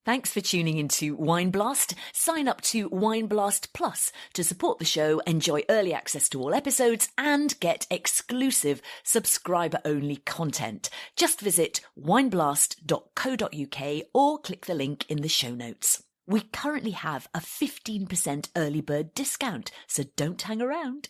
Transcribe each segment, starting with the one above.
Thanks for tuning into Wine Blast. Sign up to Wine Blast Plus to support the show, enjoy early access to all episodes, and get exclusive subscriber-only content. Just visit wineblast.co.uk or click the link in the show notes. We currently have a 15% early bird discount, so don't hang around.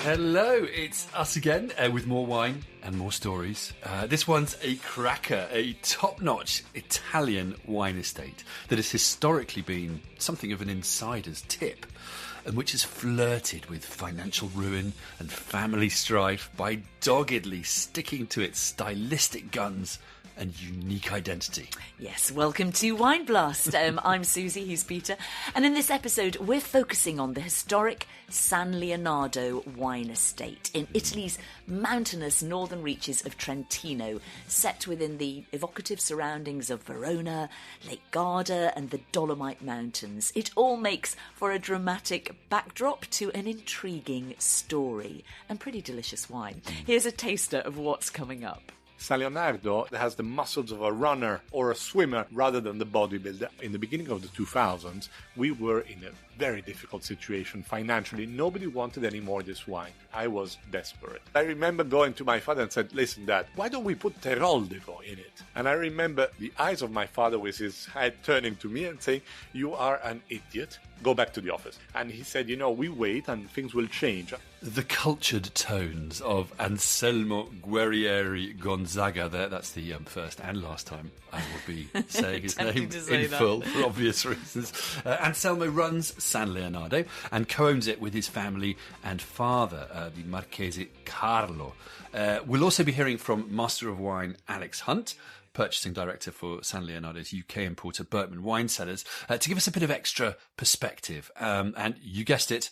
Hello, it's us again with more wine and more stories. This one's a cracker, a top-notch Italian wine estate that has historically been something of an insider's tip, and which has flirted with financial ruin and family strife by doggedly sticking to its stylistic guns and unique identity. Yes, welcome to Wine Blast. I'm Susie, he's Peter, and in this episode we're focusing on the historic San Leonardo wine estate in Italy's mountainous northern reaches of Trentino, set within the evocative surroundings of Verona, Lake Garda and the Dolomite Mountains. It all makes for a dramatic backdrop to an intriguing story and pretty delicious wine. Here's a taster of what's coming up. San Leonardo has the muscles of a runner or a swimmer rather than the bodybuilder. In the beginning of the 2000s, we were in a very difficult situation financially. Nobody wanted any more this wine. I was desperate. I remember going to my father and said, "Listen, Dad, why don't we put Teroldego in it?" And I remember the eyes of my father with his head turning to me and saying, "You are an idiot. Go back to the office." And he said, we wait and things will change. The cultured tones of Anselmo Guerrieri Gonzaga there. That's the first and last time I will be saying his name in full for obvious reasons. Anselmo runs San Leonardo and co-owns it with his family and father, the Marchese Carlo. We'll also be hearing from Master of Wine Alex Hunt, Purchasing Director for San Leonardo's UK importer Bertman Wine Cellars, to give us a bit of extra perspective. And you guessed it,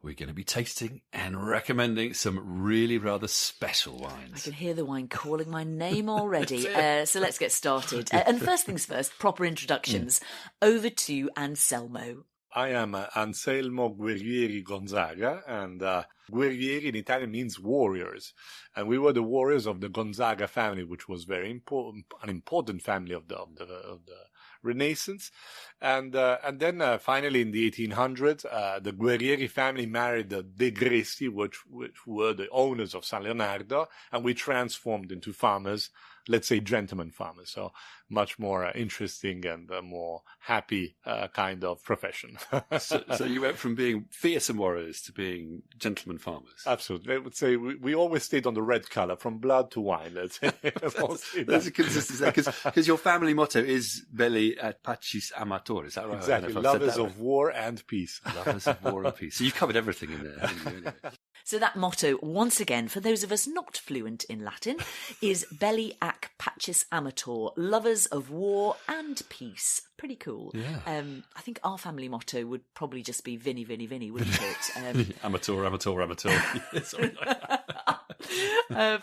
we're going to be tasting and recommending some really rather special wines. I can hear the wine calling my name already. So let's get started. And first things first, proper introductions. Over to Anselmo. I am Anselmo Guerrieri Gonzaga, and Guerrieri in Italian means warriors. And we were the warriors of the Gonzaga family, which was very important, an important family of the Renaissance. And then finally in the 1800s, the Guerrieri family married the De Gresti, which were the owners of San Leonardo, and we transformed into farmers, let's say gentleman farmers. So much more interesting and more happy kind of profession. So you went from being fearsome warriors to being gentleman farmers. Absolutely. I would say we always stayed on the red color, from blood to wine, let's say. There's a consistency there, because your family motto is Belli et Pacis Amator, is that right? Exactly. Lovers of war and peace. Lovers of war and peace. So you covered everything in there, haven't you, anyway? So that motto, once again, for those of us not fluent in Latin, is Belli ac Pacis Amator, lovers of war and peace. Pretty cool. Yeah. I think our family motto would probably just be Vini, Vini, Vini, wouldn't it? Amateur. Something like that.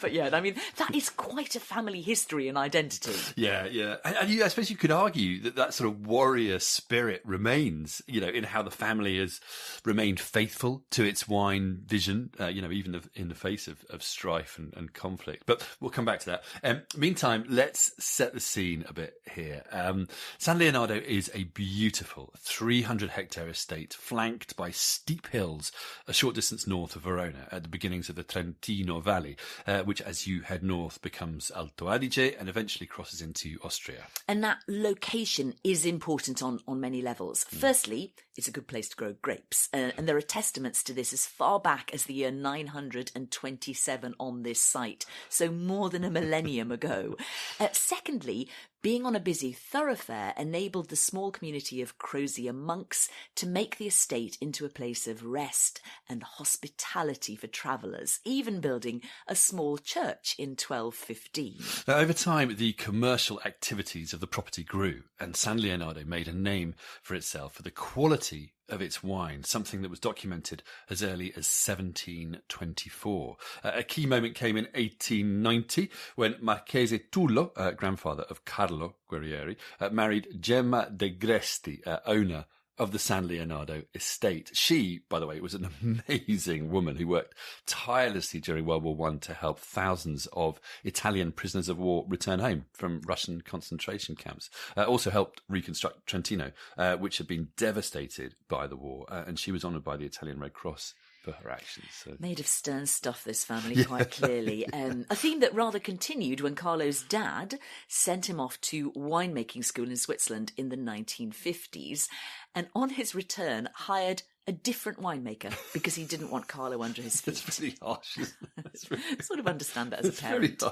But yeah, I mean, that is quite a family history and identity. Yeah. And I suppose you could argue that sort of warrior spirit remains, in how the family has remained faithful to its wine vision, even in the face of strife and conflict. But we'll come back to that. Meantime, let's set the scene a bit here. San Leonardo is a beautiful 300-hectare estate flanked by steep hills a short distance north of Verona at the beginnings of the Trentino Valley, which as you head north becomes Alto Adige and eventually crosses into Austria. And that location is important on many levels. Firstly, it's a good place to grow grapes. And there are testaments to this as far back as the year 927 on this site. So more than a millennium ago. Secondly, being on a busy thoroughfare enabled the small community of Crozier monks to make the estate into a place of rest and hospitality for travellers, even building a small church in 1215. Now, over time, the commercial activities of the property grew, and San Leonardo made a name for itself for the quality of its wine, something that was documented as early as 1724. A key moment came in 1890 when Marchese Tullo, grandfather of Carlo Guerrieri, married Gemma de Gresti, owner of the San Leonardo estate. She, by the way, was an amazing woman who worked tirelessly during World War I to help thousands of Italian prisoners of war return home from Russian concentration camps. Also helped reconstruct Trentino, which had been devastated by the war, and she was honoured by the Italian Red Cross for her actions. So. Made of stern stuff, this family, quite clearly. A theme that rather continued when Carlo's dad sent him off to winemaking school in Switzerland in the 1950s, and on his return hired a different winemaker because he didn't want Carlo under his feet. That's pretty harsh, isn't it? I sort of understand that as a parent.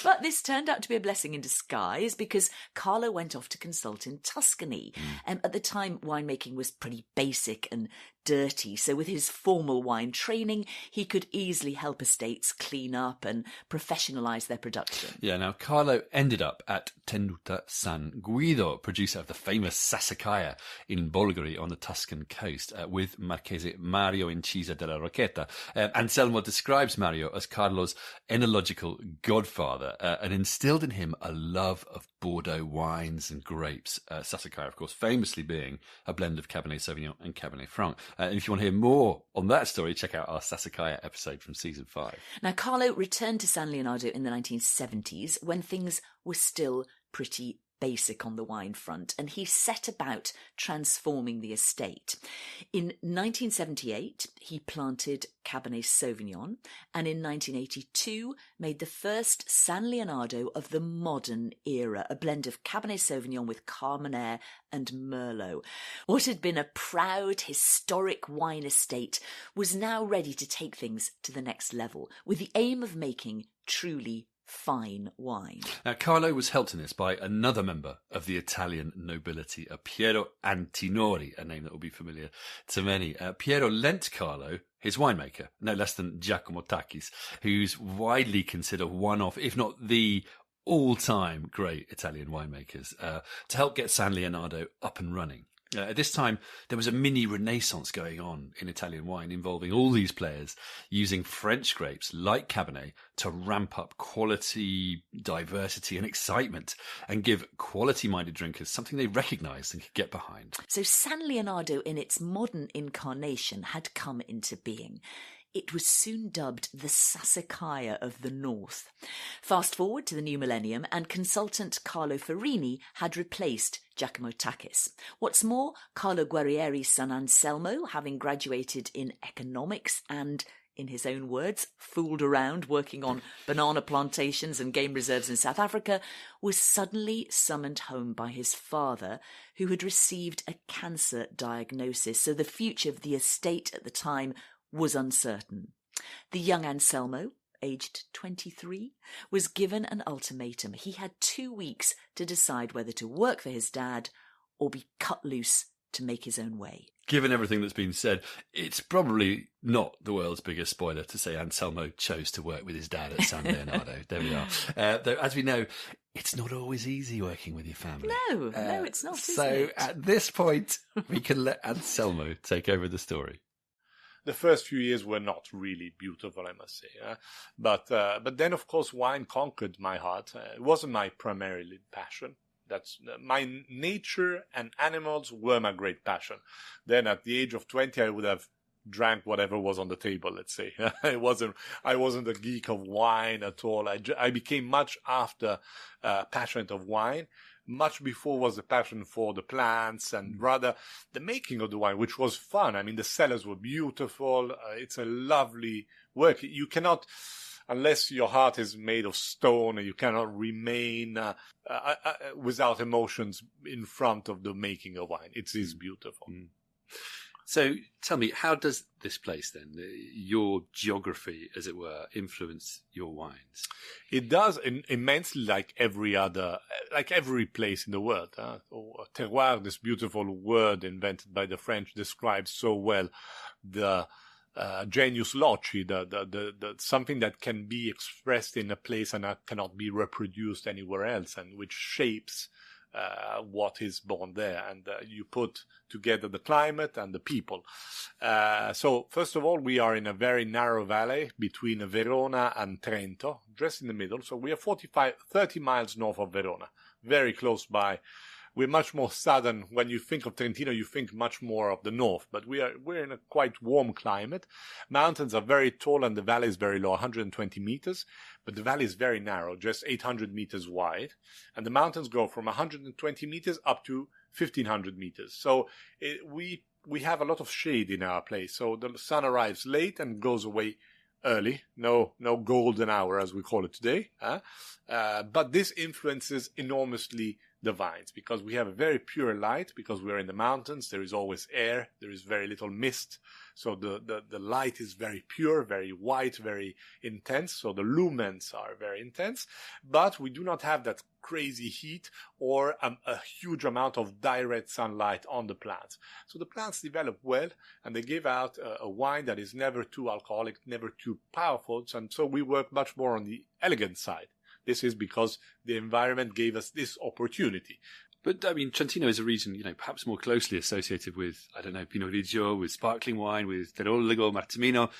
But this turned out to be a blessing in disguise because Carlo went off to consult in Tuscany. At the time, winemaking was pretty basic and dirty, so with his formal wine training, he could easily help estates clean up and professionalise their production. Yeah, now Carlo ended up at Tenuta San Guido, producer of the famous Sassicaia in Bolgheri on the Tuscan coast, with Marchese Mario Incisa della Rocchetta. Anselmo describes Mario as Carlo's enological godfather and instilled in him a love of Bordeaux wines and grapes. Sassicaia, of course, famously being a blend of Cabernet Sauvignon and Cabernet Franc. And if you want to hear more on that story, check out our Sassicaia episode from season 5. Now, Carlo returned to San Leonardo in the 1970s when things were still pretty basic on the wine front, and he set about transforming the estate. In 1978, he planted Cabernet Sauvignon, and in 1982 made the first San Leonardo of the modern era, a blend of Cabernet Sauvignon with Carmenere and Merlot. What had been a proud, historic wine estate was now ready to take things to the next level, with the aim of making truly fine wine. Now, Carlo was helped in this by another member of the Italian nobility, Piero Antinori, a name that will be familiar to many. Piero lent Carlo his winemaker, no less than Giacomo Tacchis, who's widely considered one of, if not the all-time great Italian winemakers, to help get San Leonardo up and running. At this time, there was a mini renaissance going on in Italian wine involving all these players using French grapes like Cabernet to ramp up quality, diversity and excitement and give quality-minded drinkers something they recognised and could get behind. So San Leonardo in its modern incarnation had come into being. It was soon dubbed the Sassicaia of the North. Fast forward to the new millennium, and consultant Carlo Farini had replaced Giacomo Tacchis. What's more, Carlo Guerrieri's son Anselmo, having graduated in economics and, in his own words, fooled around working on banana plantations and game reserves in South Africa, was suddenly summoned home by his father, who had received a cancer diagnosis, so the future of the estate at the time was uncertain. The young Anselmo, aged 23, was given an ultimatum. He had 2 weeks to decide whether to work for his dad or be cut loose to make his own way. Given everything that's been said, it's probably not the world's biggest spoiler to say Anselmo chose to work with his dad at San Leonardo. There we are. Though, as we know, it's not always easy working with your family. No, it's not, is so it? At this point, we can let Anselmo take over the story. The first few years were not really beautiful, I must say. But then, of course, wine conquered my heart. It wasn't my primarily passion. That's my nature and animals were my great passion. Then, at the age of 20, I would have drank whatever was on the table. Let's say I wasn't a geek of wine at all. I became much after passionate of wine. Much before was the passion for the plants and rather the making of the wine, which was fun. I mean, the cellars were beautiful. It's a lovely work. You cannot, unless your heart is made of stone, you cannot remain without emotions in front of the making of wine. It is beautiful. Mm. So tell me, how does this place then, your geography, as it were, influence your wines? It does immensely, like every place in the world. Terroir, this beautiful word invented by the French, describes so well the genius loci, the something that can be expressed in a place and cannot be reproduced anywhere else, and which shapes what is born there, and you put together the climate and the people. So first of all, we are in a very narrow valley between Verona and Trento, just in the middle. So we are 30 miles north of Verona, very close by we're much more southern. When you think of Trentino, you think much more of the north, but we're in a quite warm climate. Mountains are very tall and the valley is very low, 120 meters, but the valley is very narrow, just 800 meters wide, and the mountains go from 120 meters up to 1500 meters. So we have a lot of shade in our place. So the sun arrives late and goes away early. No golden hour as we call it today. But this influences enormously the vines because we have a very pure light because we're in the mountains. There is always air. There is very little mist. So the light is very pure, very white, very intense. So the lumens are very intense, but we do not have that crazy heat or a huge amount of direct sunlight on the plants. So the plants develop well and they give out a wine that is never too alcoholic, never too powerful. And so we work much more on the elegant side. This is because the environment gave us this opportunity. But, I mean, Trentino is a region, perhaps more closely associated with, I don't know, Pinot Grigio, with sparkling wine, with Teroligo, Martemino.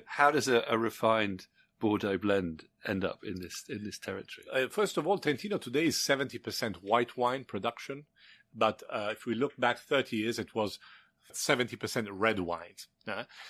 How does a refined Bordeaux blend end up in this territory? First of all, Trentino today is 70% white wine production. But if we look back 30 years, it was 70% red wines.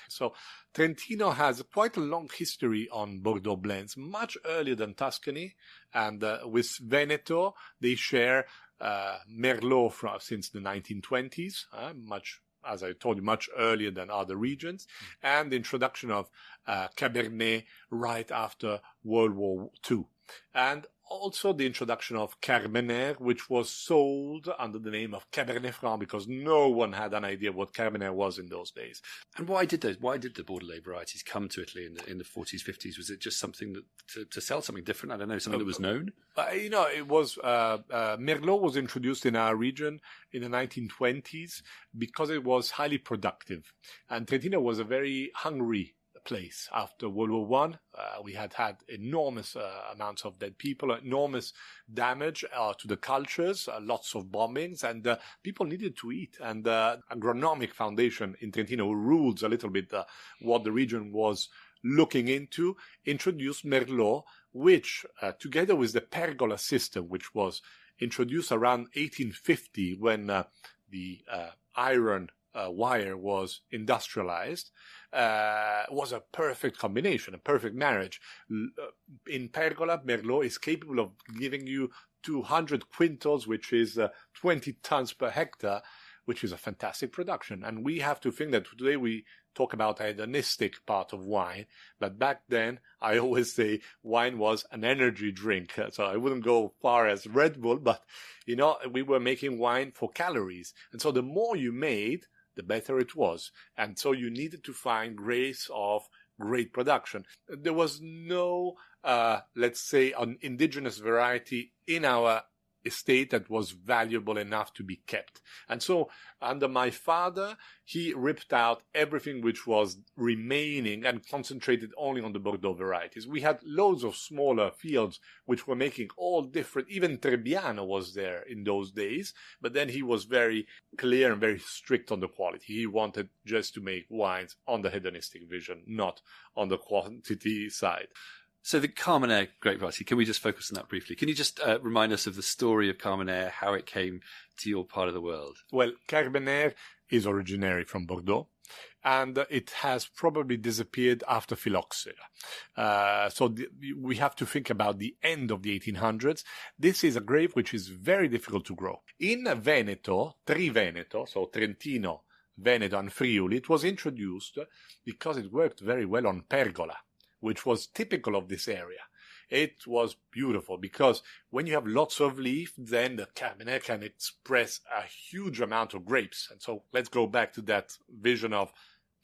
So Trentino has quite a long history on Bordeaux blends, much earlier than Tuscany. And with Veneto, they share Merlot since the 1920s, much, as I told you, much earlier than other regions, and the introduction of Cabernet right after World War II. And also the introduction of Carmenere, which was sold under the name of Cabernet Franc because no one had an idea what Carmenere was in those days. And why did the Bordelais varieties come to Italy in the 40s, 50s? Was it just something to sell something different? I don't know, something that was known? It was Merlot was introduced in our region in the 1920s because it was highly productive. And Trentino was a very hungry place after World War One. We had enormous amounts of dead people, enormous damage to the cultures, lots of bombings, and people needed to eat. And the agronomic foundation in Trentino, who rules a little bit what the region was looking into, introduced Merlot, which together with the pergola system, which was introduced around 1850 when the iron wire was industrialized, was a perfect combination, a perfect marriage. In pergola, Merlot is capable of giving you 200 quintals, which is 20 tons per hectare, which is a fantastic production. And we have to think that today we talk about the hedonistic part of wine, but back then I always say wine was an energy drink. So I wouldn't go far as Red Bull, but we were making wine for calories. And so the more you made, the better it was. And so you needed to find grapes of great production. There was no, let's say, an indigenous variety in our estate that was valuable enough to be kept. And so under my father, he ripped out everything which was remaining and concentrated only on the Bordeaux varieties. We had loads of smaller fields which were making all different. Even Trebbiano was there in those days, but then he was very clear and very strict on the quality. He wanted just to make wines on the hedonistic vision, not on the quantity side. So the Carmenere grape variety, can we just focus on that briefly? Can you just remind us of the story of Carmenere, how it came to your part of the world? Well, Carmenere is originary from Bordeaux, and it has probably disappeared after phylloxera. So we have to think about the end of the 1800s. This is a grape which is very difficult to grow. In Veneto, Tri-Veneto, so Trentino, Veneto and Friuli, it was introduced because it worked very well on pergola, which was typical of this area. It was beautiful because when you have lots of leaf, then the Cabernet can express a huge amount of grapes. And so let's go back to that vision of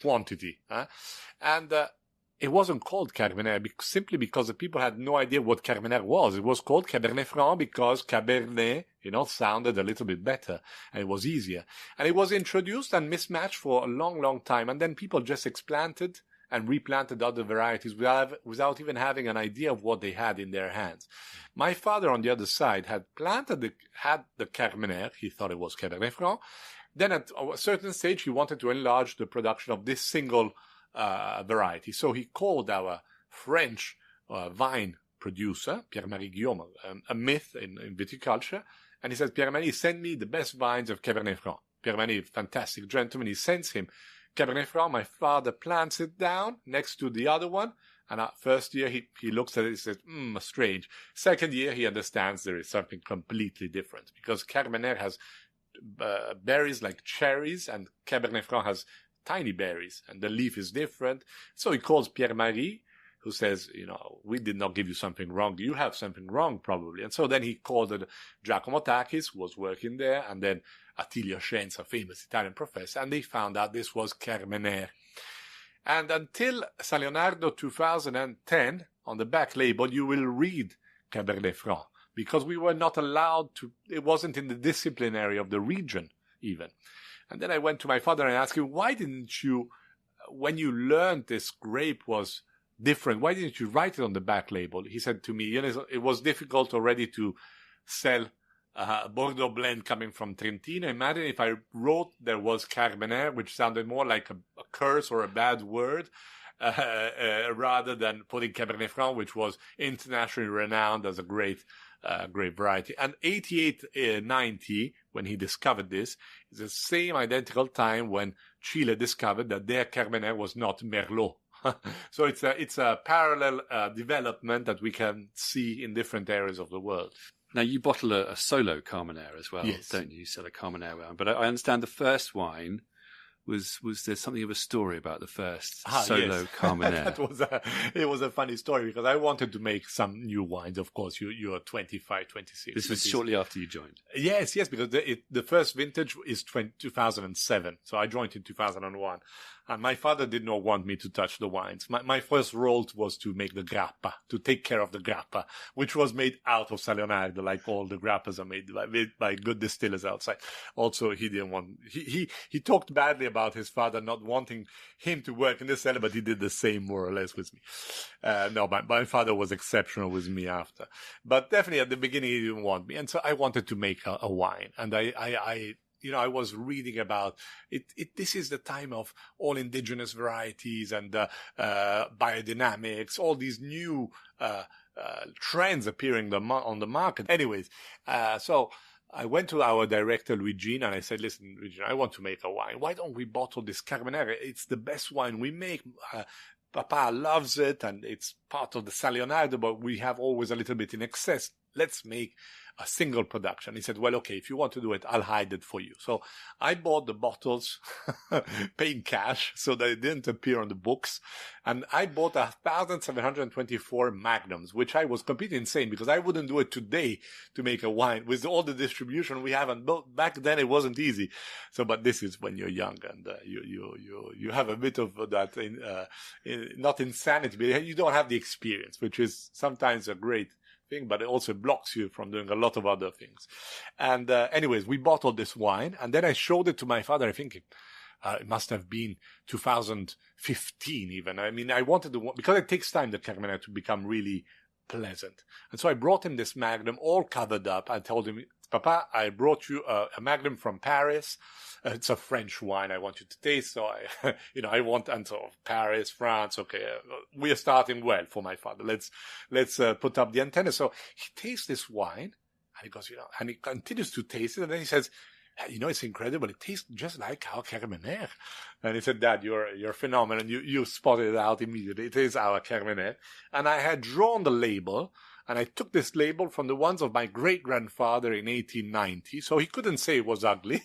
quantity. And it wasn't called Carmenere simply because the people had no idea what Carmenere was. It was called Cabernet Franc because Cabernet, sounded a little bit better and it was easier. And it was introduced and mismatched for a long, long time. And then people just explanted and replanted other varieties without even having an idea of what they had in their hands. My father, on the other side, had the Carmenere. He thought it was Cabernet Franc. Then at a certain stage, he wanted to enlarge the production of this single variety. So he called our French vine producer, Pierre-Marie Guillaume, a myth in viticulture. And he says, Pierre-Marie, send me the best vines of Cabernet Franc. Pierre-Marie, fantastic gentleman, he sends him Cabernet Franc. My father plants it down next to the other one. And first year, he looks at it and says, strange. Second year, he understands there is something completely different. Because Carmenere has berries like cherries, and Cabernet Franc has tiny berries, and the leaf is different. So he calls Pierre-Marie, who says, we did not give you something wrong. You have something wrong, probably. And so then he called Giacomo Takis, who was working there, and then Attilio Scienza, a famous Italian professor, and they found out this was Carmenere. And until San Leonardo 2010, on the back label, you will read Cabernet Franc, because we were not allowed to, it wasn't in the disciplinary of the region, even. And then I went to my father and asked him, why didn't you, when you learned this grape was different, why didn't you write it on the back label? He said to me, it was difficult already to sell a Bordeaux blend coming from Trentino. Imagine if I wrote there was Carmenere, which sounded more like a curse or a bad word, rather than putting Cabernet Franc, which was internationally renowned as a great variety. And 88-90, when he discovered this, is the same identical time when Chile discovered that their Carmenere was not Merlot. So it's a parallel development that we can see in different areas of the world. Now, you bottle a solo Carmenere as well, yes, don't you? You sell a Carmenere wine. But I understand the first wine was there something of a story about the first solo yes. Carmenere? It was a funny story, because I wanted to make some new wines. Of course, you're 25, 26. This was shortly after you joined. Yes, because the first vintage is 2007. So I joined in 2001. And my father did not want me to touch the wines. My first role was to make the grappa, to take care of the grappa, which was made out of San Leonardo, like all the grappas are made by good distillers outside. Also, he didn't want, he talked badly about his father not wanting him to work in the cellar, but he did the same more or less with me. No, my father was exceptional with me after. But definitely at the beginning, he didn't want me. And so I wanted to make a wine. And I was reading about it. This is the time of all indigenous varieties and biodynamics, all these new trends appearing on the market. Anyways, so I went to our director, Luigi, and I said, listen, Luigi, I want to make a wine. Why don't we bottle this Carmenere? It's the best wine we make. Papa loves it, and it's part of the San Leonardo, but we have always a little bit in excess. Let's make a single production. He said, well, okay, if you want to do it, I'll hide it for you. So I bought the bottles, paying cash so that it didn't appear on the books. And I bought 1,724 magnums, which I was completely insane, because I wouldn't do it today to make a wine with all the distribution we have. And back then it wasn't easy. So, but this is when you're young, and you have a bit of that, not insanity, but you don't have the experience, which is sometimes a great thing, but it also blocks you from doing a lot of other things. And anyways, we bottled this wine, and then I showed it to my father. I think it must have been 2015 even. I mean, I wanted to, because it takes time, the Carmenere, to become really pleasant. And so I brought him this Magnum all covered up. I told him, Papa, I brought you a Magnum from Paris. It's a French wine I want you to taste. So I want, and so Paris, France. Okay, we are starting well for my father. Let's put up the antenna. So he tastes this wine, and he goes, and he continues to taste it, and then he says, it's incredible. It tastes just like our Carmenere. And he said, Dad, you're phenomenal. You spotted it out immediately. It is our Carmenere. And I had drawn the label, and I took this label from the ones of my great-grandfather in 1890, so he couldn't say it was ugly.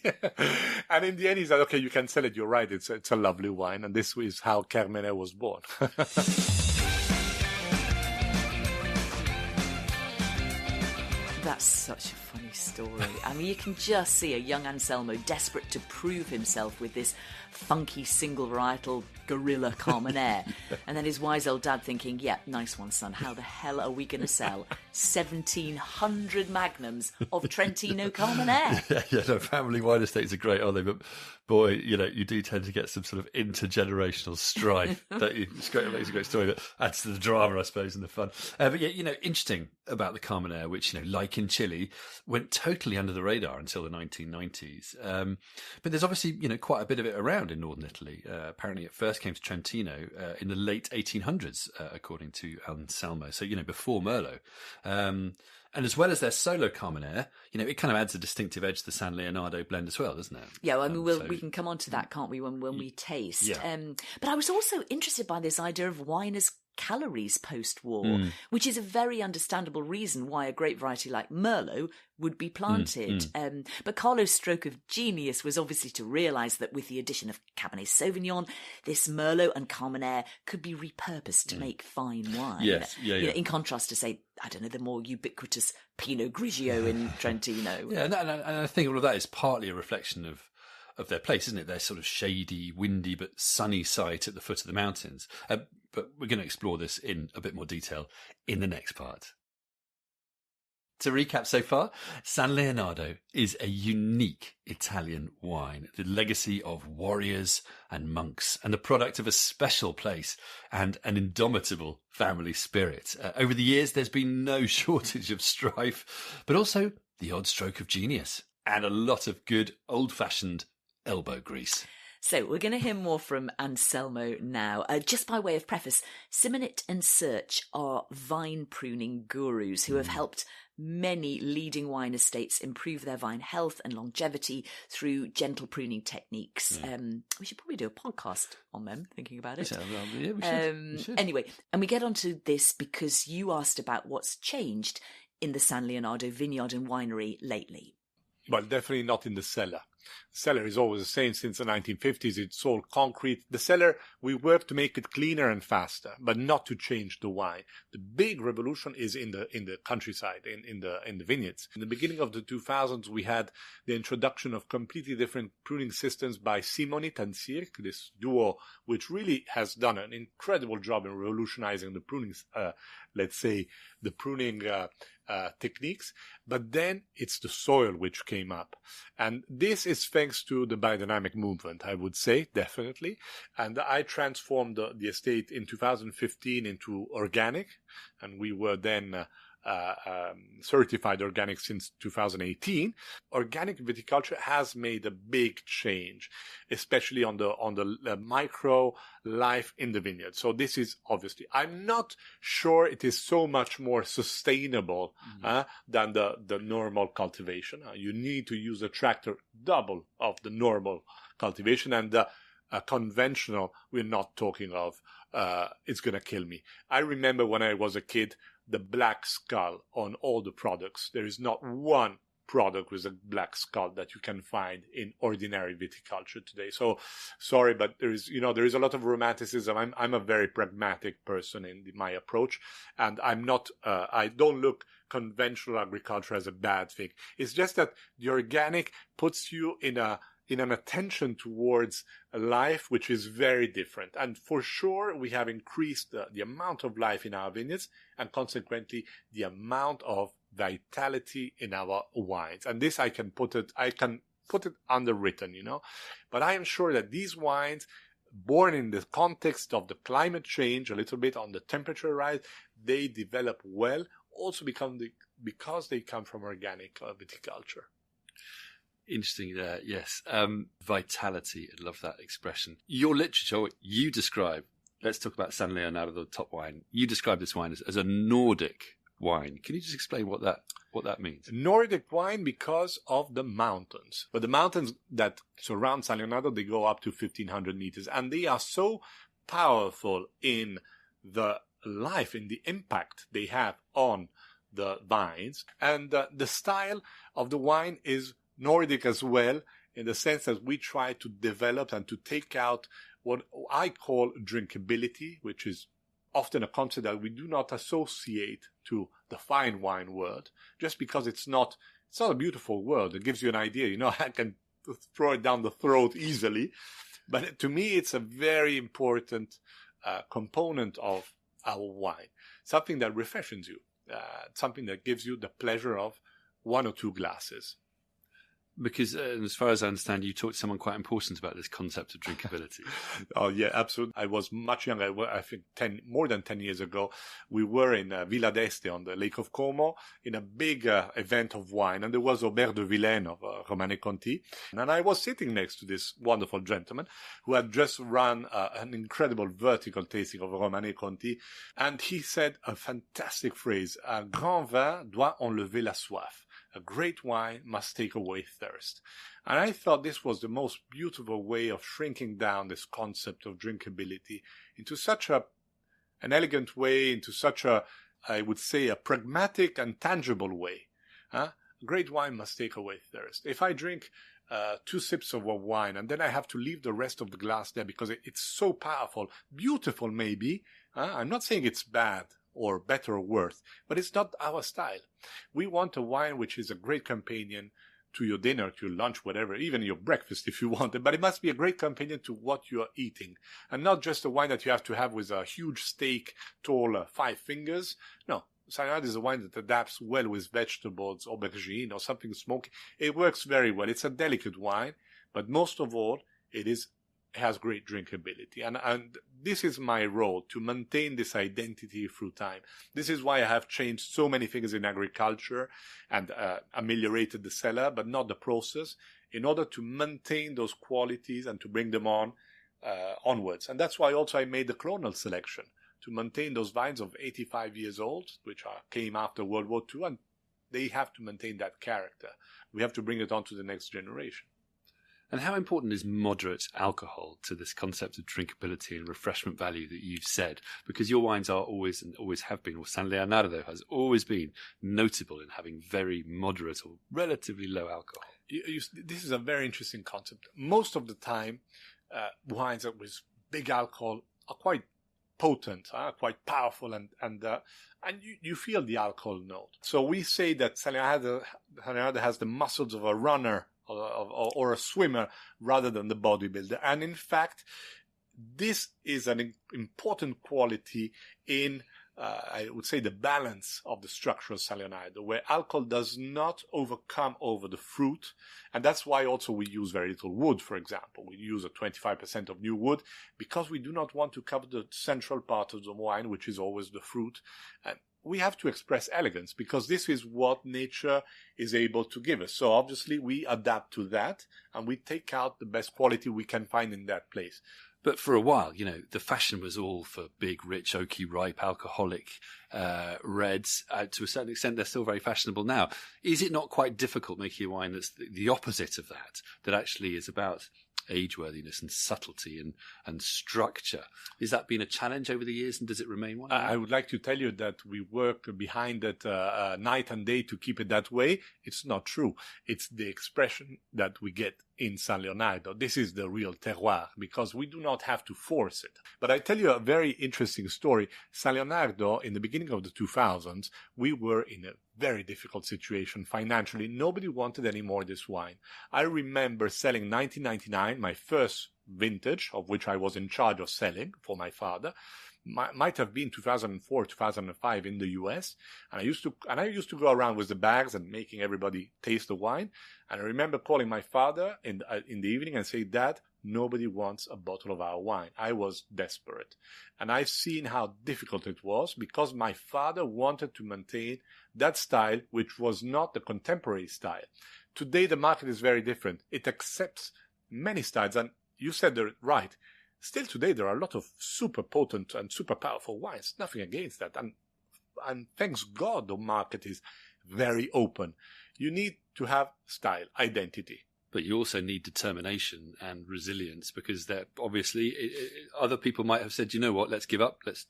And in the end, he said, okay, you can sell it. You're right. It's a lovely wine. And this is how Carmenere was born. That's such a funny story. I mean, you can just see a young Anselmo desperate to prove himself with this funky single varietal gorilla Carmenere. And then his wise old dad thinking, yeah, nice one, son. How the hell are we going to sell 1,700 magnums of Trentino Carmenere? Yeah, no, family wine estates are great, aren't they? But boy, you do tend to get some sort of intergenerational strife. Don't you? It's great. It makes a great story that adds to the drama, I suppose, and the fun. But yeah, interesting. about the Carmenere, which, like in Chile, went totally under the radar until the 1990s. But there's obviously, quite a bit of it around in northern Italy. Apparently it first came to Trentino in the late 1800s, according to Anselmo. So, before Merlot. And as well as their solo Carmenere, it kind of adds a distinctive edge to the San Leonardo blend as well, doesn't it? Yeah, well, I mean, we can come on to that, can't we, when we taste. Yeah. But I was also interested by this idea of wine as calories post-war, which is a very understandable reason why a grape variety like Merlot would be planted. But Carlo's stroke of genius was obviously to realise that with the addition of Cabernet Sauvignon, this Merlot and Carmenere could be repurposed to make fine wine. Yes, yeah. In contrast to, say, I don't know, the more ubiquitous Pinot Grigio in Trentino. Yeah, and I think all of that is partly a reflection of their place, isn't it? Their sort of shady, windy but sunny site at the foot of the mountains. But we're going to explore this in a bit more detail in the next part. To recap so far, San Leonardo is a unique Italian wine, the legacy of warriors and monks, and the product of a special place and an indomitable family spirit. Over the years, there's been no shortage of strife, but also the odd stroke of genius and a lot of good old-fashioned elbow grease. So we're going to hear more from Anselmo now. Just by way of preface, Simonette and Search are vine pruning gurus who have helped many leading wine estates improve their vine health and longevity through gentle pruning techniques. We should probably do a podcast on them, thinking about it. Yeah, we should. Anyway, and we get onto this because you asked about what's changed in the San Leonardo vineyard and winery lately. Well, definitely not in the cellar. The cellar is always the same since the 1950s. It's all concrete. The cellar, we work to make it cleaner and faster, but not to change the wine. The big revolution is in the countryside, in the vineyards. In the beginning of the 2000s, we had the introduction of completely different pruning systems by Simonette and Cirque, this duo, which really has done an incredible job in revolutionizing the pruning, the pruning techniques. But then it's the soil which came up. And this is thanks to the biodynamic movement, I would say, definitely. And I transformed the estate in 2015 into organic. And we were then certified organic since 2018. Organic viticulture has made a big change, especially on the micro life in the vineyard. So this is obviously, I'm not sure it is so much more sustainable than the normal cultivation. You need to use a tractor double of the normal cultivation, and conventional, we're not talking of, it's going to kill me. I remember when I was a kid, the black skull on all the products. There is not one product with a black skull that you can find in ordinary viticulture today. So sorry, but there is a lot of romanticism. I'm a very pragmatic person in my approach, and I'm not, I don't look conventional agriculture as a bad thing. It's just that the organic puts you in an attention towards a life which is very different. And for sure, we have increased the amount of life in our vineyards and consequently the amount of vitality in our wines. And this I can put it underwritten, But I am sure that these wines, born in the context of the climate change, a little bit on the temperature rise, they develop well, also because they come from organic viticulture. Interesting there, yes. Vitality, I love that expression. Your literature, you describe, let's talk about San Leonardo, the top wine. You describe this wine as a Nordic wine. Can you just explain what that means? Nordic wine because of the mountains. But the mountains that surround San Leonardo, they go up to 1,500 meters. And they are so powerful in the life, in the impact they have on the vines. And the style of the wine is Nordic as well, in the sense that we try to develop and to take out what I call drinkability, which is often a concept that we do not associate to the fine wine world, just because it's not a beautiful word. It gives you an idea, I can throw it down the throat easily. But to me, it's a very important component of our wine, something that refreshes you, something that gives you the pleasure of one or two glasses. Because as far as I understand, you talked to someone quite important about this concept of drinkability. Oh, yeah, absolutely. I was much younger. I think more than 10 years ago, we were in Villa d'Este on the Lake of Como in a big event of wine. And there was Aubert de Villaine of Romanée Conti. And I was sitting next to this wonderful gentleman who had just run an incredible vertical tasting of Romanée Conti. And he said a fantastic phrase, un grand vin doit enlever la soif. A great wine must take away thirst. And I thought this was the most beautiful way of shrinking down this concept of drinkability into such an elegant way, into such I would say, a pragmatic and tangible way. A great wine must take away thirst. If I drink 2 sips of a wine and then I have to leave the rest of the glass there because it's so powerful, beautiful maybe, I'm not saying it's bad or better or worse, but it's not our style. We want a wine which is a great companion to your dinner, to your lunch, whatever, even your breakfast if you want it, but it must be a great companion to what you are eating, and not just a wine that you have to have with a huge steak, tall 5 fingers. No, San Leonardo is a wine that adapts well with vegetables, aubergine, or something smoky. It works very well. It's a delicate wine, but most of all, it has great drinkability. And this is my role, to maintain this identity through time. This is why I have changed so many things in agriculture and ameliorated the cellar, but not the process, in order to maintain those qualities and to bring them onwards. And that's why also I made the clonal selection, to maintain those vines of 85 years old, which came after World War II, and they have to maintain that character. We have to bring it on to the next generation. And how important is moderate alcohol to this concept of drinkability and refreshment value that you've said? Because your wines are always and always have been, or San Leonardo has always been notable in having very moderate or relatively low alcohol. This is a very interesting concept. Most of the time, wines with big alcohol are quite potent, quite powerful, and you feel the alcohol note. So we say that San Leonardo has the muscles of a runner or a swimmer rather than the bodybuilder. And in fact, this is an important quality in, I would say, the balance of the structure of San Leonardo, where alcohol does not overcome over the fruit. And that's why also we use very little wood, for example. We use 25% of new wood because we do not want to cover the central part of the wine, which is always the fruit. And we have to express elegance because this is what nature is able to give us. So obviously we adapt to that and we take out the best quality we can find in that place. But for a while, the fashion was all for big, rich, oaky, ripe, alcoholic reds. To a certain extent, they're still very fashionable now. Is it not quite difficult making a wine that's the opposite of that actually is about age-worthiness and subtlety and structure? Has that been a challenge over the years, and does it remain one? I would like to tell you that we work behind it night and day to keep it that way. It's not true. It's the expression that we get in San Leonardo. This is the real terroir, because we do not have to force it. But I tell you a very interesting story. San Leonardo, in the beginning of the 2000s, we were in a very difficult situation financially. Nobody wanted any more this wine. I remember selling 1999, my first vintage, of which I was in charge of selling for my father. Might have been 2004, 2005 in the US. And I used to go around with the bags and making everybody taste the wine. And I remember calling my father in the evening and saying, "Dad, nobody wants a bottle of our wine." I was desperate. And I've seen how difficult it was because my father wanted to maintain that style, which was not the contemporary style. Today, the market is very different. It accepts many styles. And you said it right. Still today, there are a lot of super potent and super powerful wines. Nothing against that. And thanks God, the market is very open. You need to have style, identity. But you also need determination and resilience, because obviously other people might have said, you know what, let's give up. Let's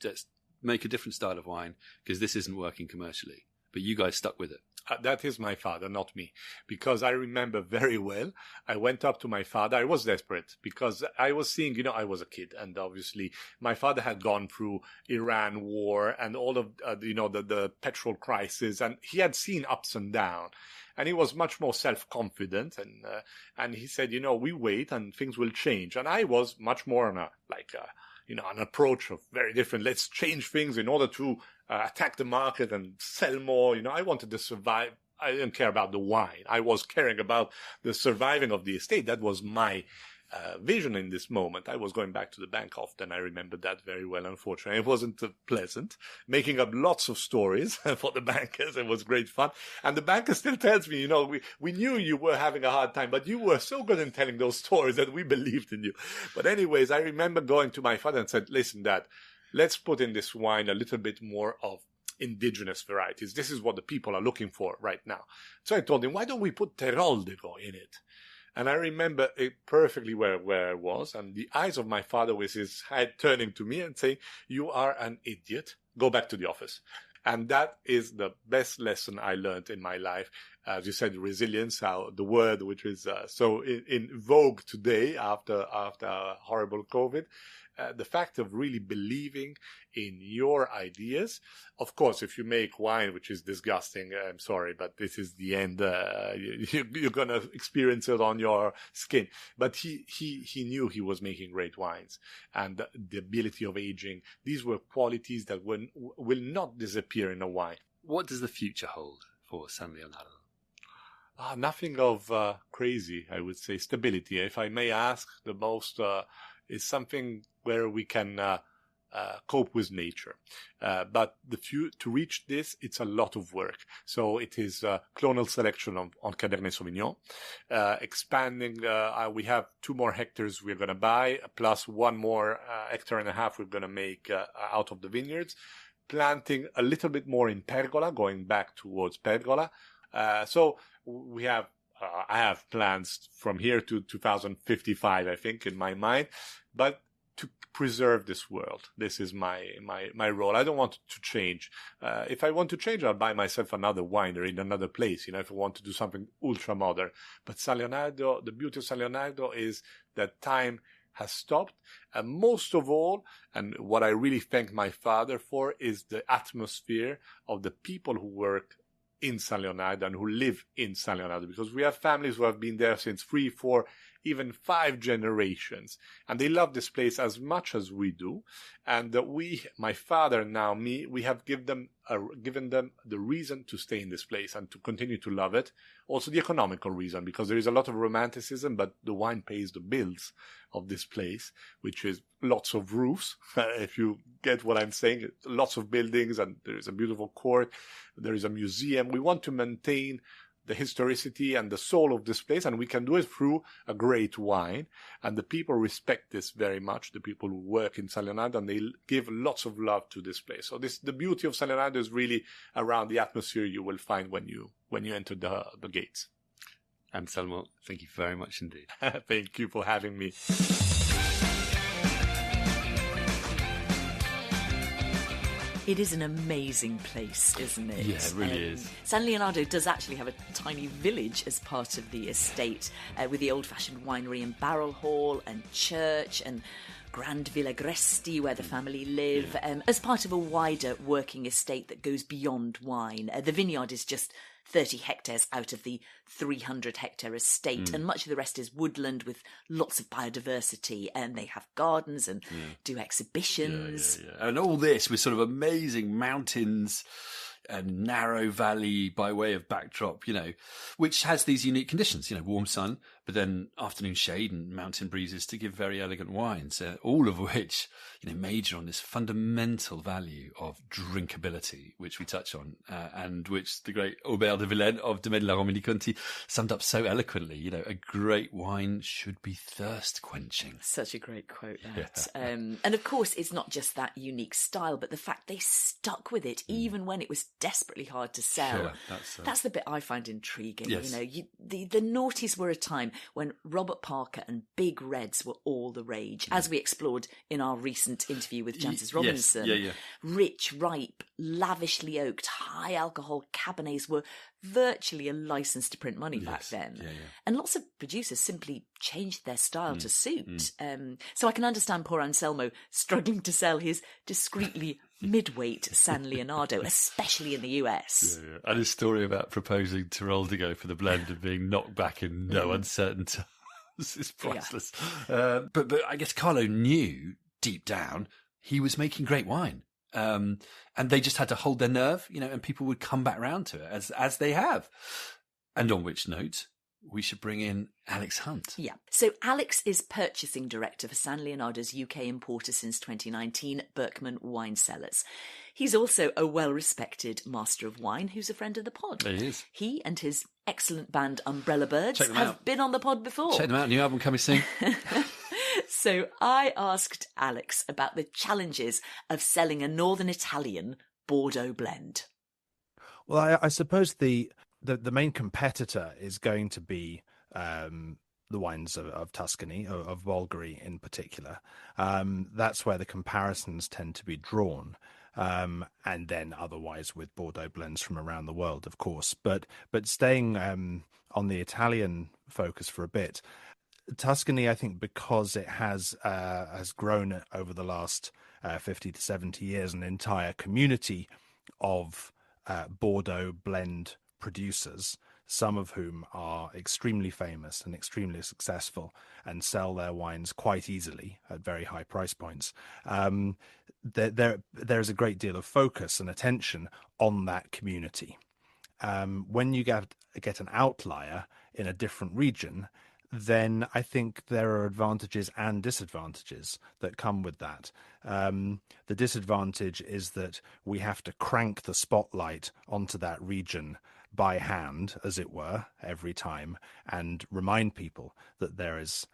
make a different style of wine because this isn't working commercially. But you guys stuck with it. That is my father, not me. Because I remember very well, I went up to my father. I was desperate because I was seeing, I was a kid. And obviously my father had gone through Iran war and all of, the petrol crisis. And he had seen ups and downs. And he was much more self-confident. And he said, we wait and things will change. And I was much more on an approach of very different. Let's change things in order to attack the market and sell more. I wanted to survive. I didn't care about the wine. I was caring about the surviving of the estate. That was my vision in this moment. I was going back to the bank often. I remember that very well. Unfortunately, it wasn't pleasant. Making up lots of stories for the bankers. It was great fun. And the banker still tells me, we knew you were having a hard time, but you were so good in telling those stories that we believed in you. But anyways, I remember going to my father and said, listen, Dad, let's put in this wine a little bit more of indigenous varieties. This is what the people are looking for right now. So I told him, why don't we put Teroldego in it? And I remember it perfectly where I was, and the eyes of my father with his head turning to me and saying, you are an idiot. Go back to the office. And that is the best lesson I learned in my life. As you said, resilience, how the word which is so in vogue today after horrible COVID. The fact of really believing in your ideas. Of course, if you make wine, which is disgusting, I'm sorry, but this is the end. You're going to experience it on your skin. But he knew he was making great wines, and the ability of aging. These were qualities that will not disappear in a wine. What does the future hold for San Leonardo? Nothing of crazy, I would say. Stability. If I may ask, the most is something where we can cope with nature. But to reach this, it's a lot of work. So it is clonal selection on Cabernet Sauvignon, expanding. We have 2 more hectares we're going to buy, plus 1 more hectare and a half we're going to make out of the vineyards, planting a little bit more in pergola, going back towards pergola. So we have I have plans from here to 2055, I think, in my mind, but to preserve this world. This is my role. I don't want to change. If I want to change, I'll buy myself another winery in another place, if I want to do something ultra modern. But San Leonardo, the beauty of San Leonardo is that time has stopped. And most of all, and what I really thank my father for, is the atmosphere of the people who work in San Leonardo and who live in San Leonardo, because we have families who have been there since 3, 4, even 5 generations, and they love this place as much as we do. And my father and now me, we have given them the reason to stay in this place and to continue to love it. Also the economical reason, because there is a lot of romanticism, but the wine pays the bills of this place, which is lots of roofs. If you get what I'm saying, lots of buildings, and there is a beautiful court. There is a museum. We want to maintain the historicity and the soul of this place, and we can do it through a great wine. And the people respect this very much, the people who work in San Leonardo, and they give lots of love to this place. So the beauty of San Leonardo is really around the atmosphere you will find when you enter the gates. Anselmo, thank you very much indeed. Thank you for having me. It is an amazing place, isn't it? Yeah, it really is. San Leonardo does actually have a tiny village as part of the estate, with the old-fashioned winery and barrel hall and church and Grand Villa Gresti, where the family live, as part of a wider working estate that goes beyond wine. The vineyard is just 30 hectares out of the 300-hectare estate, and much of the rest is woodland with lots of biodiversity, and they have gardens and do exhibitions. Yeah. And all this with sort of amazing mountains and narrow valley by way of backdrop, which has these unique conditions, warm sun, but then afternoon shade and mountain breezes to give very elegant wines, all of which, major on this fundamental value of drinkability, which we touch on, and which the great Aubert de Villaine of Domaine de la Romanée-Conti summed up so eloquently. A great wine should be thirst quenching. Such a great quote, that. Yeah. And of course, it's not just that unique style, but the fact they stuck with it, even when it was desperately hard to sell. Sure, that's the bit I find intriguing. Yes. The noughties were a time when Robert Parker and Big Reds were all the rage, as we explored in our recent interview with Jancis Robinson. Yes. Rich, ripe, lavishly oaked, high alcohol Cabernets were virtually a license to print money back then. Yeah. And lots of producers simply changed their style to suit. So I can understand poor Anselmo struggling to sell his discreetly midweight San Leonardo, especially in the US. Yeah. And his story about proposing Teroldego for the blend and being knocked back in no uncertain terms is priceless. But I guess Carlo knew deep down he was making great wine. And they just had to hold their nerve, and people would come back round to it as they have. And on which note, we should bring in Alex Hunt. Yeah. So Alex is purchasing director for San Leonardo's UK importer since 2019, Berkman Wine Cellars. He's also a well-respected master of wine who's a friend of the pod. He is. He and his excellent band Umbrella Birds have been on the pod before. Check them out. New album coming soon. So I asked Alex about the challenges of selling a Northern Italian Bordeaux blend. Well, I suppose the main competitor is going to be the wines of Tuscany, of Bolgheri in particular. That's where the comparisons tend to be drawn. And then otherwise with Bordeaux blends from around the world, of course. But staying on the Italian focus for a bit, Tuscany, I think, because it has grown over the last 50 to 70 years, an entire community of Bordeaux blend producers, some of whom are extremely famous and extremely successful and sell their wines quite easily at very high price points. There is a great deal of focus and attention on that community. When you get an outlier in a different region, then I think there are advantages and disadvantages that come with that. The disadvantage is that we have to crank the spotlight onto that region by hand, as it were, every time, and remind people that there is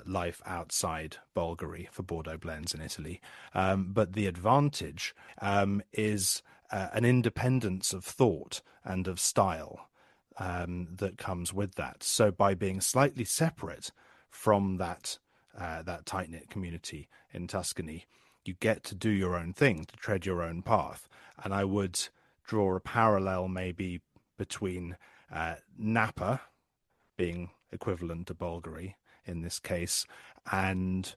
life outside Bolgheri for Bordeaux blends in Italy. But the advantage is an independence of thought and of style that comes with that. So by being slightly separate from that tight-knit community in Tuscany, you get to do your own thing, to tread your own path. And I would draw a parallel maybe between Napa, being equivalent to Bolgheri in this case, and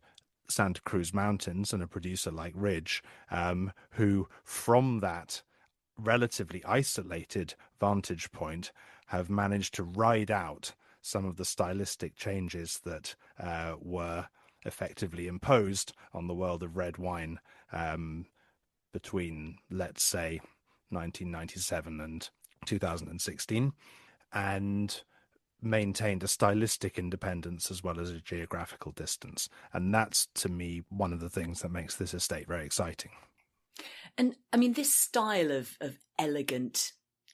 Santa Cruz Mountains and a producer like Ridge, who from that relatively isolated vantage point have managed to ride out some of the stylistic changes that were effectively imposed on the world of red wine between, let's say, 1997 and 2016, and maintained a stylistic independence as well as a geographical distance. And that's, to me, one of the things that makes this estate very exciting. And I mean, this style of elegant,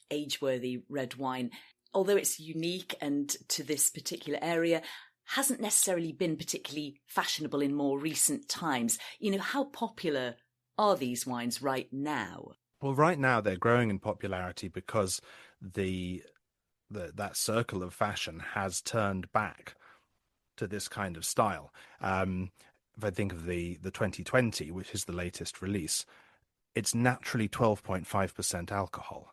age-worthy red wine, although it's unique and to this particular area, hasn't necessarily been particularly fashionable in more recent times. How popular are these wines right now? Well, right now they're growing in popularity because that circle of fashion has turned back to this kind of style. If I think of the 2020, which is the latest release, it's naturally 12.5% alcohol,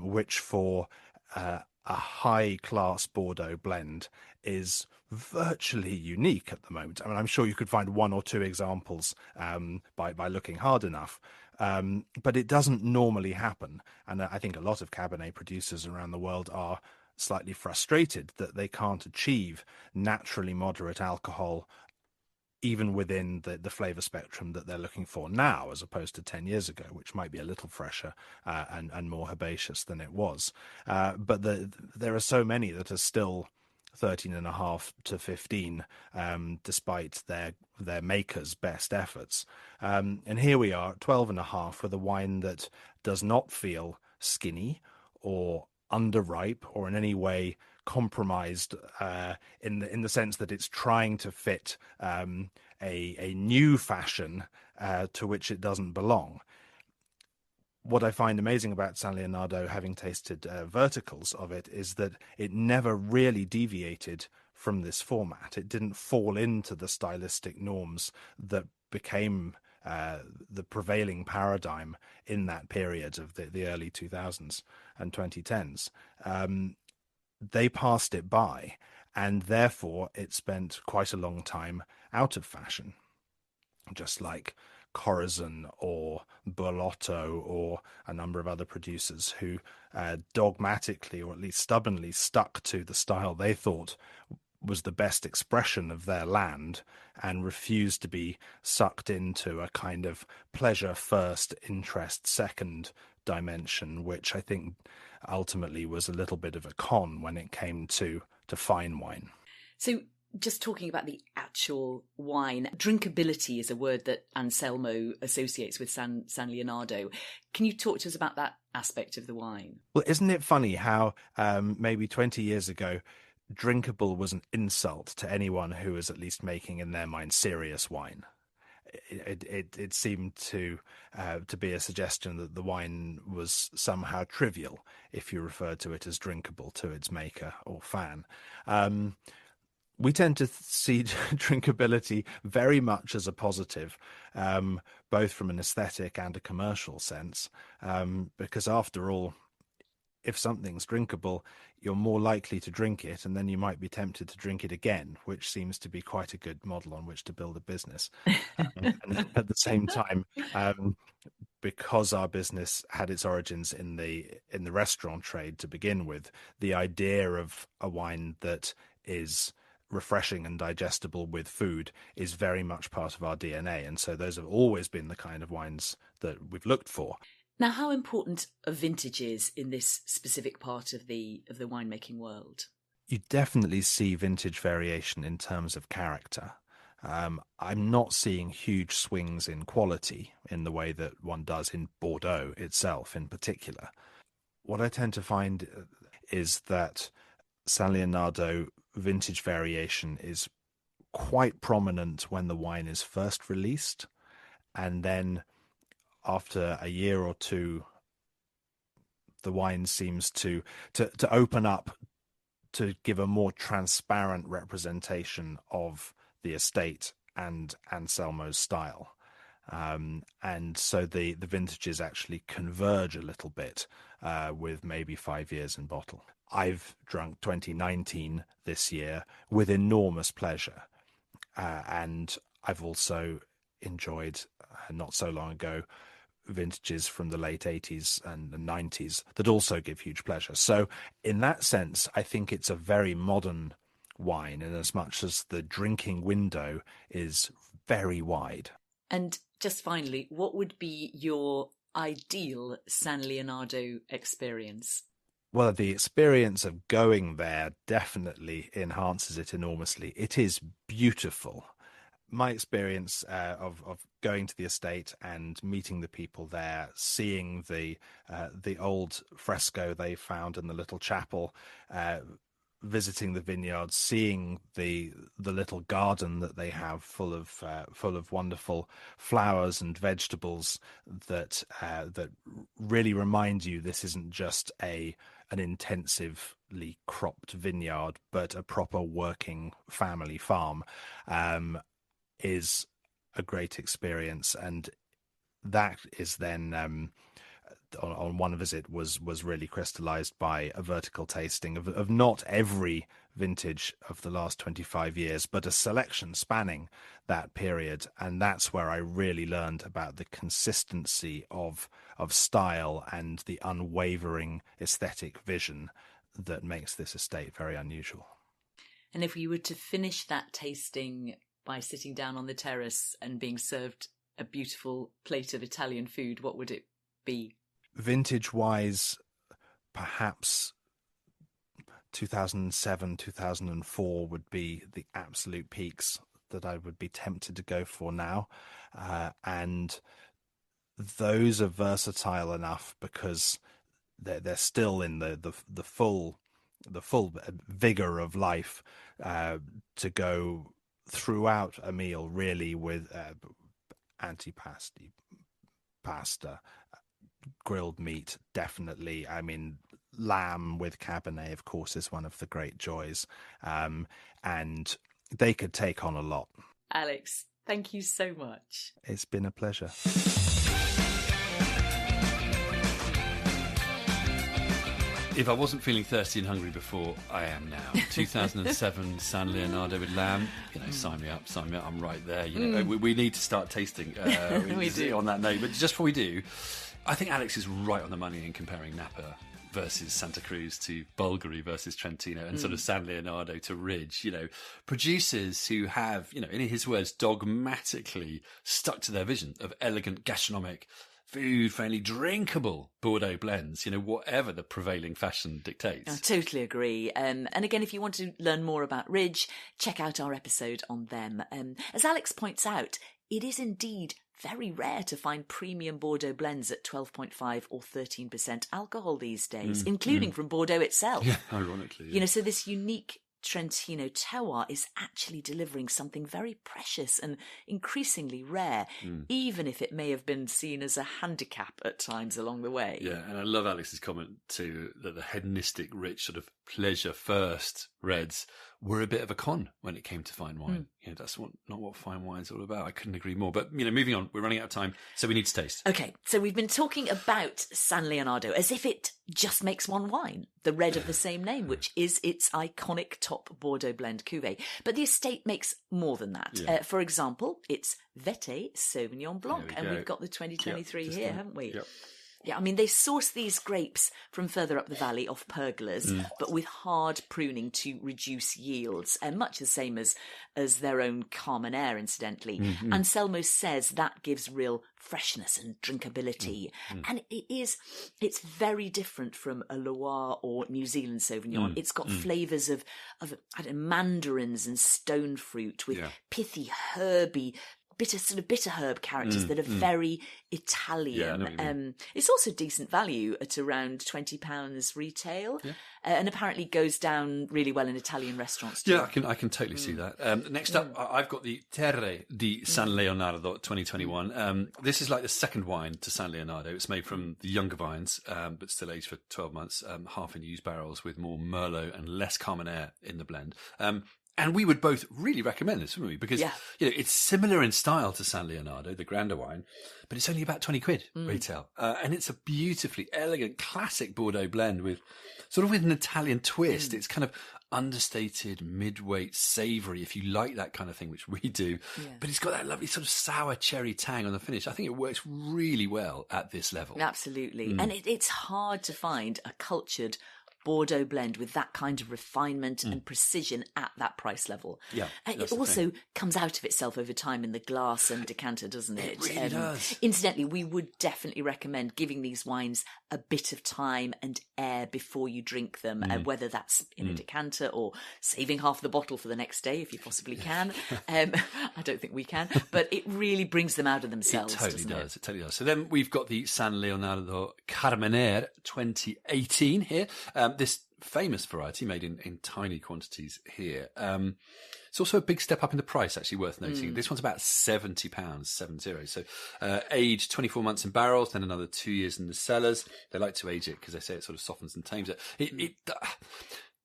which for a high-class Bordeaux blend is virtually unique at the moment. I mean, I'm sure you could find one or two examples by looking hard enough, but it doesn't normally happen. And I think a lot of Cabernet producers around the world are slightly frustrated that they can't achieve naturally moderate alcohol even within the flavour spectrum that they're looking for now, as opposed to 10 years ago, which might be a little fresher and more herbaceous than it was. But there are so many that are still 13.5 to 15, despite their makers' best efforts. And here we are at 12.5 with a wine that does not feel skinny or underripe or in any way compromised in the sense that it's trying to fit a new fashion to which it doesn't belong. What I find amazing about San Leonardo, having tasted verticals of it, is that it never really deviated from this format. It didn't fall into the stylistic norms that became the prevailing paradigm in that period of the early 2000s and 2010s. They passed it by, and therefore it spent quite a long time out of fashion, just like Corazon or Borlotto or a number of other producers who dogmatically, or at least stubbornly, stuck to the style they thought was the best expression of their land and refused to be sucked into a kind of pleasure first, interest second dimension, which I think ultimately was a little bit of a con when it came to fine wine. So just talking about the actual wine, drinkability is a word that Anselmo associates with San Leonardo. Can you talk to us about that aspect of the wine? Well, isn't it funny how maybe 20 years ago, drinkable was an insult to anyone who was at least making in their mind serious wine? It seemed to be a suggestion that the wine was somehow trivial if you referred to it as drinkable to its maker or fan. We tend to see drinkability very much as a positive, both from an aesthetic and a commercial sense, because after all, if something's drinkable, you're more likely to drink it, and then you might be tempted to drink it again, which seems to be quite a good model on which to build a business. And at the same time, because our business had its origins in the restaurant trade to begin with, the idea of a wine that is refreshing and digestible with food is very much part of our DNA, and so those have always been the kind of wines that we've looked for. Now, how important are vintages in this specific part of the winemaking world? You definitely see vintage variation in terms of character. I'm not seeing huge swings in quality in the way that one does in Bordeaux itself in particular. What I tend to find is that San Leonardo vintage variation is quite prominent when the wine is first released, and then after a year or two, the wine seems to open up to give a more transparent representation of the estate and Anselmo's style. And so the vintages actually converge a little bit with maybe 5 years in bottle. I've drunk 2019 this year with enormous pleasure. And I've also enjoyed, not so long ago, vintages from the late 80s and the 90s that also give huge pleasure. So in that sense, I think it's a very modern wine in as much as the drinking window is very wide. And just finally, what would be your ideal San Leonardo experience? Well, the experience of going there definitely enhances it enormously. It is beautiful. My experience of going to the estate and meeting the people there, seeing the old fresco they found in the little chapel, visiting the vineyards, seeing the little garden that they have full of wonderful flowers and vegetables that really remind you this isn't just an intensively cropped vineyard, but a proper working family farm, is a great experience. And that is then on one visit was really crystallized by a vertical tasting of not every vintage of the last 25 years, but a selection spanning that period. And that's where I really learned about the consistency of style and the unwavering aesthetic vision that makes this estate very unusual. And if we were to finish that tasting by sitting down on the terrace and being served a beautiful plate of Italian food, what would it be? Vintage-wise, perhaps 2007, 2004 would be the absolute peaks that I would be tempted to go for now. And those are versatile enough because they're still in the full vigor of life to go throughout a meal, really, with antipasti, pasta, grilled meat, definitely. I mean, lamb with Cabernet, of course, is one of the great joys. And they could take on a lot. Alex, thank you so much. It's been a pleasure. If I wasn't feeling thirsty and hungry before, I am now. 2007 San Leonardo with lamb. Sign me up. I'm right there. We need to start tasting we do. on that note. But just before we do, I think Alex is right on the money in comparing Napa versus Santa Cruz to Bulgari versus Trentino, and sort of San Leonardo to Ridge, you know, producers who have, you know, in his words, dogmatically stuck to their vision of elegant gastronomic, food-friendly, drinkable Bordeaux blends, you know, whatever the prevailing fashion dictates. I totally agree. And again, if you want to learn more about Ridge, check out our episode on them. As Alex points out, it is indeed very rare to find premium Bordeaux blends at 12.5 or 13% alcohol these days, including from Bordeaux itself. Yeah, ironically. Yeah. You know, so this unique Trentino terroir is actually delivering something very precious and increasingly rare, even if it may have been seen as a handicap at times along the way. Yeah, and I love Alex's comment too, that the hedonistic, rich, sort of pleasure-first reds were a bit of a con when it came to fine wine. You know, that's not what fine wine's all about. I couldn't agree more. But, you know, moving on, we're running out of time, so we need to taste. Okay, so we've been talking about San Leonardo as if it just makes one wine, the red of the same name, which is its iconic top Bordeaux blend cuvée. But the estate makes more than that. Yeah. For example, it's Vete Sauvignon Blanc, and we've got the 2023 here, haven't we? Yep. Yeah, I mean, they source these grapes from further up the valley off pergolas, but with hard pruning to reduce yields, and much the same as their own Carmenere, incidentally. Anselmo says that gives real freshness and drinkability. And it's very different from a Loire or New Zealand Sauvignon. It's got flavours of I don't know, mandarins and stone fruit with pithy, herby, bitter herb characters that are very Italian. Yeah, it's also decent value at around £20 retail, and apparently goes down really well in Italian restaurants too. Yeah, I can totally see that. Next up, I've got the Terre di San Leonardo 2021. This is like the second wine to San Leonardo. It's made from the younger vines, but still aged for 12 months, half in used barrels with more Merlot and less Carmenere in the blend. And we would both really recommend this, wouldn't we? Because you know, it's similar in style to San Leonardo, the grander wine, but it's only about 20 quid retail. And it's a beautifully elegant, classic Bordeaux blend with an Italian twist. It's kind of understated, mid-weight, savoury, if you like that kind of thing, which we do. Yeah. But it's got that lovely sort of sour cherry tang on the finish. I think it works really well at this level. Absolutely. And it's hard to find a cultured Bordeaux blend with that kind of refinement and precision at that price level. Yeah, it also comes out of itself over time in the glass and decanter, doesn't it? It really does. Incidentally, we would definitely recommend giving these wines a bit of time and air before you drink them, whether that's in a decanter or saving half the bottle for the next day if you possibly can. I don't think we can, but it really brings them out of themselves. It totally does. So then we've got the San Leonardo Carmenere 2018 here. This famous variety made in tiny quantities here. It's also a big step up in the price, actually, worth noting. This one's about £70, 70. So aged 24 months in barrels, then another 2 years in the cellars. They like to age it because they say it sort of softens and tames it.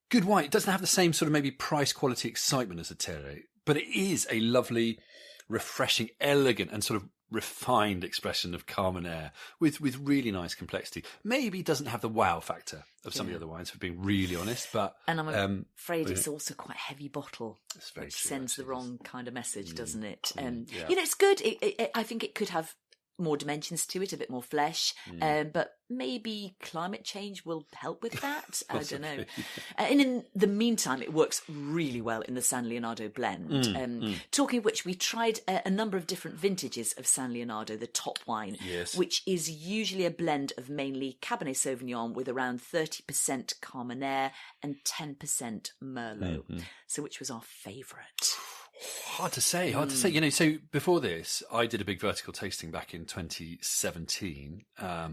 Good wine. It doesn't have the same sort of maybe price quality excitement as a Terre, but it is a lovely, refreshing, elegant and sort of refined expression of Carmenere with really nice complexity. Maybe doesn't have the wow factor of some of the other wines, for being really honest. But and I'm afraid it's also quite a heavy bottle, which sends the wrong kind of message, doesn't it? You know, it's good. I think it could have more dimensions to it, a bit more flesh, but maybe climate change will help with that. I don't know. And in the meantime, it works really well in the San Leonardo blend. Talking of which, we tried a number of different vintages of San Leonardo, the top wine, which is usually a blend of mainly Cabernet Sauvignon with around 30% Carmenere and 10% Merlot. So which was our favourite? Hard to say. You know, so before this, I did a big vertical tasting back in 2017,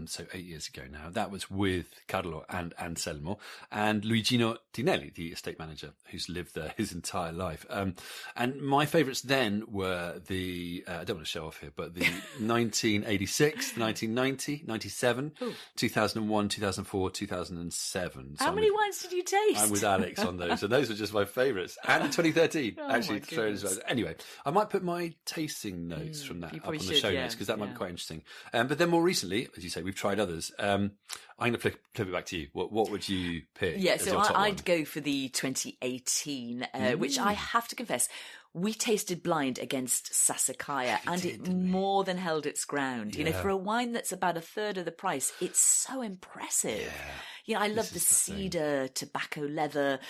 so 8 years ago now. That was with Carlo and Anselmo and Luigino Tinelli, the estate manager, who's lived there his entire life. And my favourites then were the, I don't want to show off here, but the 1986, 1990, 97, 2001, 2004, 2007. How many wines did you taste? I'm with Alex on those, and those were just my favourites. And 2013, actually. Anyway, I might put my tasting notes from that up on the show notes, because that might be quite interesting. But then more recently, as you say, we've tried others. I'm going to flip it back to you. What would you pick? Yeah, so I'd go for the 2018, which I have to confess we tasted blind against Sassicaia, and it more than held its ground. You know, for a wine that's about a third of the price, it's so impressive. Yeah. You know, I love the cedar, tobacco leather,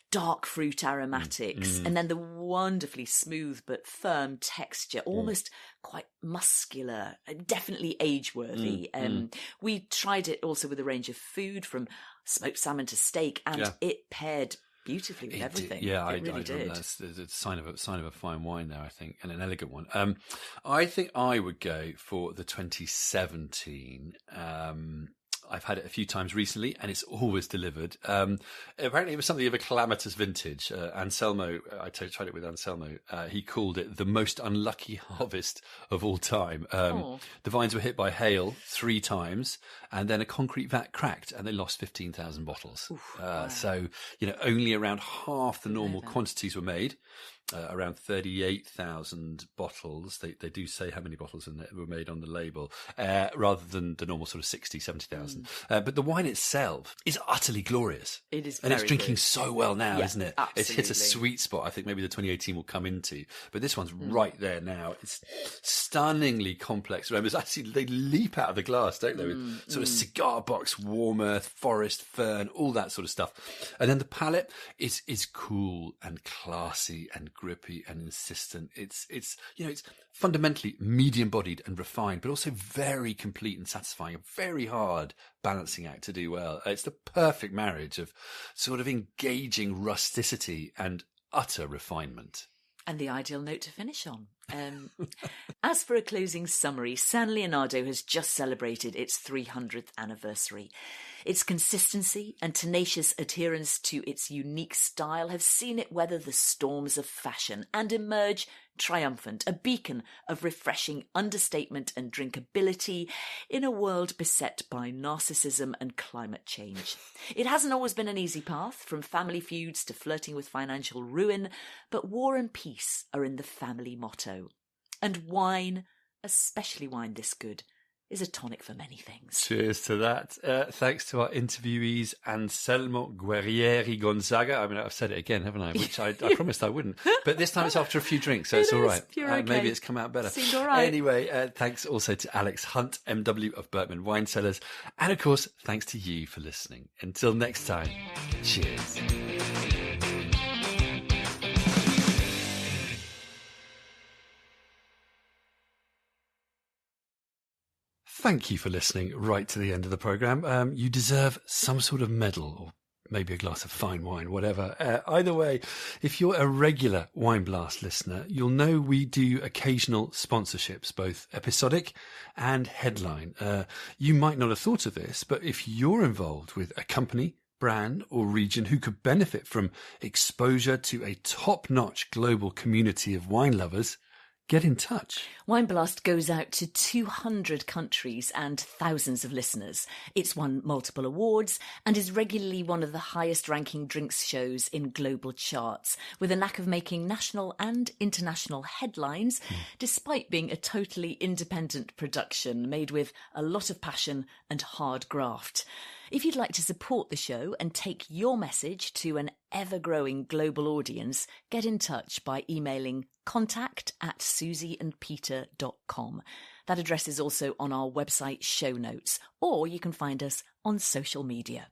dark fruit aromatics, and then the wonderfully smooth but firm texture, almost quite muscular, definitely age-worthy. We tried it also with a range of food, from smoked salmon to steak, and it paired beautifully with everything. It really did. That's a sign of a fine wine there, I think, and an elegant one. I think I would go for the 2017. I've had it a few times recently, and it's always delivered. Apparently, it was something of a calamitous vintage. Anselmo, I tried it with Anselmo. He called it the most unlucky harvest of all time. The vines were hit by hail 3 times, and then a concrete vat cracked, and they lost 15,000 bottles. Wow. So, you know, only around half the normal quantities were made. Around 38,000 bottles. They do say how many bottles were made on the label, rather than the normal sort of 60, 70,000. But the wine itself is utterly glorious. It is, and it's drinking so well now, isn't it? Absolutely. It's hit a sweet spot. I think maybe the 2018 will come into, but this one's right there now. It's stunningly complex aromas. Actually, they leap out of the glass, don't they? With sort of cigar box, warm earth, forest, fern, all that sort of stuff. And then the palate is cool and classy and grippy and insistent. It's you know, it's fundamentally medium-bodied and refined, but also very complete and satisfying. A very hard balancing act to do well. It's the perfect marriage of sort of engaging rusticity and utter refinement. And the ideal note to finish on. As for a closing summary, San Leonardo has just celebrated its 300th anniversary. Its consistency and tenacious adherence to its unique style have seen it weather the storms of fashion and emerge triumphant, a beacon of refreshing understatement and drinkability in a world beset by narcissism and climate change. It hasn't always been an easy path, from family feuds to flirting with financial ruin, but war and peace are in the family motto. And wine, especially wine this good, is a tonic for many things. Cheers to that. Thanks to our interviewees, Anselmo Guerrieri Gonzaga. I mean, I've said it again, haven't I? Which I promised I wouldn't. But this time it's after a few drinks, so it's all right. You're okay. Maybe it's come out better. Seemed all right. Anyway, thanks also to Alex Hunt, MW of Berkman Wine Cellars. And of course, thanks to you for listening. Until next time, cheers. Thank you for listening right to the end of the programme. You deserve some sort of medal, or maybe a glass of fine wine, whatever. Either way, if you're a regular Wine Blast listener, you'll know we do occasional sponsorships, both episodic and headline. You might not have thought of this, but if you're involved with a company, brand or region who could benefit from exposure to a top-notch global community of wine lovers, get in touch. Wine Blast goes out to 200 countries and thousands of listeners. It's won multiple awards and is regularly one of the highest ranking drinks shows in global charts, with a knack of making national and international headlines, despite being a totally independent production made with a lot of passion and hard graft. If you'd like to support the show and take your message to an ever-growing global audience, get in touch by emailing contact@susieandpeter.com. That address is also on our website show notes, or you can find us on social media.